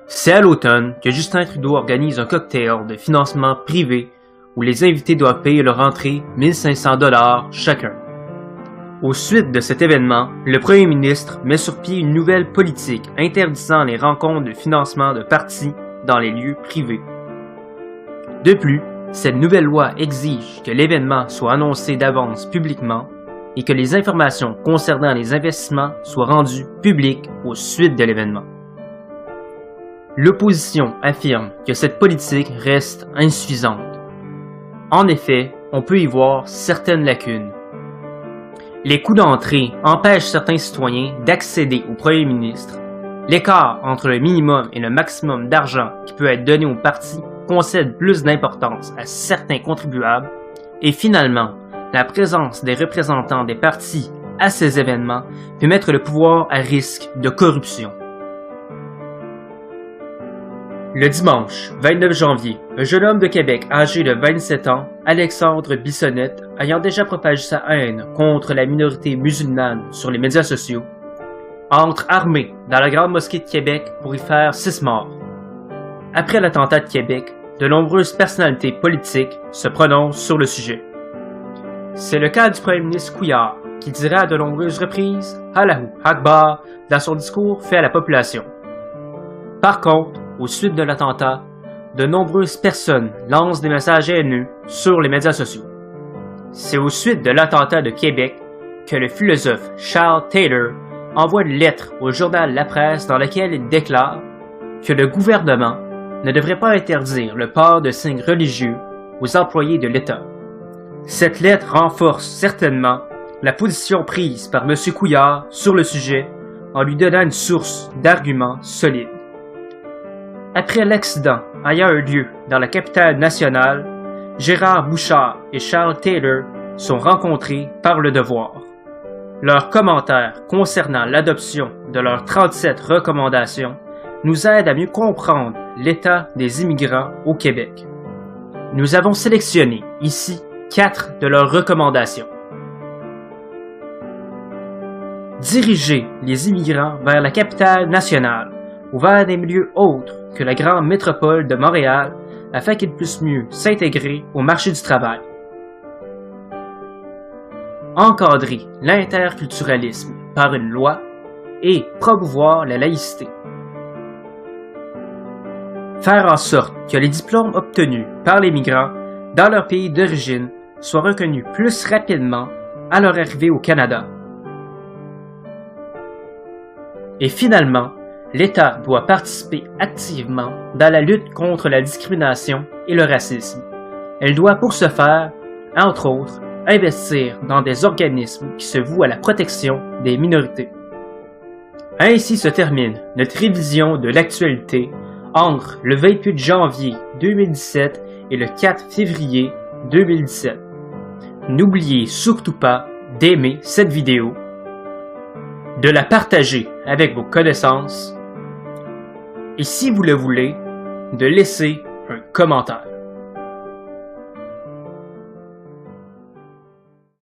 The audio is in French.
C'est à l'automne que Justin Trudeau organise un cocktail de financement privé où les invités doivent payer leur entrée 1500 $ chacun. Au suite de cet événement, le premier ministre met sur pied une nouvelle politique interdisant les rencontres de financement de partis dans les lieux privés. De plus, cette nouvelle loi exige que l'événement soit annoncé d'avance publiquement et que les informations concernant les investissements soient rendues publiques au suite de l'événement. L'opposition affirme que cette politique reste insuffisante. En effet, on peut y voir certaines lacunes. Les coûts d'entrée empêchent certains citoyens d'accéder au premier ministre. L'écart entre le minimum et le maximum d'argent qui peut être donné aux partis concède plus d'importance à certains contribuables. Et finalement, la présence des représentants des partis à ces événements peut mettre le pouvoir à risque de corruption. Le dimanche 29 janvier, un jeune homme de Québec âgé de 27 ans, Alexandre Bissonnette, ayant déjà propagé sa haine contre la minorité musulmane sur les médias sociaux, entre armé dans la Grande Mosquée de Québec pour y faire 6 morts. Après l'attentat de Québec, de nombreuses personnalités politiques se prononcent sur le sujet. C'est le cas du premier ministre Couillard, qui dira à de nombreuses reprises « Allahu Akbar » dans son discours fait à la population. Par contre, aux suites de l'attentat, de nombreuses personnes lancent des messages haineux sur les médias sociaux. C'est aux suites de l'attentat de Québec que le philosophe Charles Taylor envoie une lettre au journal La Presse dans laquelle il déclare que le gouvernement ne devrait pas interdire le port de signes religieux aux employés de l'État. Cette lettre renforce certainement la position prise par M. Couillard sur le sujet en lui donnant une source d'arguments solides. Après l'accident ayant eu lieu dans la capitale nationale, Gérard Bouchard et Charles Taylor sont rencontrés par Le Devoir. Leurs commentaires concernant l'adoption de leurs 37 recommandations nous aident à mieux comprendre l'état des immigrants au Québec. Nous avons sélectionné ici 4 de leurs recommandations. Diriger les immigrants vers la capitale nationale ou vers des milieux autres que la grande métropole de Montréal afin qu'ils puissent mieux s'intégrer au marché du travail. Encadrer l'interculturalisme par une loi et promouvoir la laïcité. Faire en sorte que les diplômes obtenus par les migrants dans leur pays d'origine soient reconnus plus rapidement à leur arrivée au Canada. Et finalement, l'État doit participer activement dans la lutte contre la discrimination et le racisme. Elle doit pour ce faire, entre autres, investir dans des organismes qui se vouent à la protection des minorités. Ainsi se termine notre révision de l'actualité entre le 28 janvier 2017 et le 4 février 2017. N'oubliez surtout pas d'aimer cette vidéo, de la partager avec vos connaissances et si vous le voulez, de laisser un commentaire.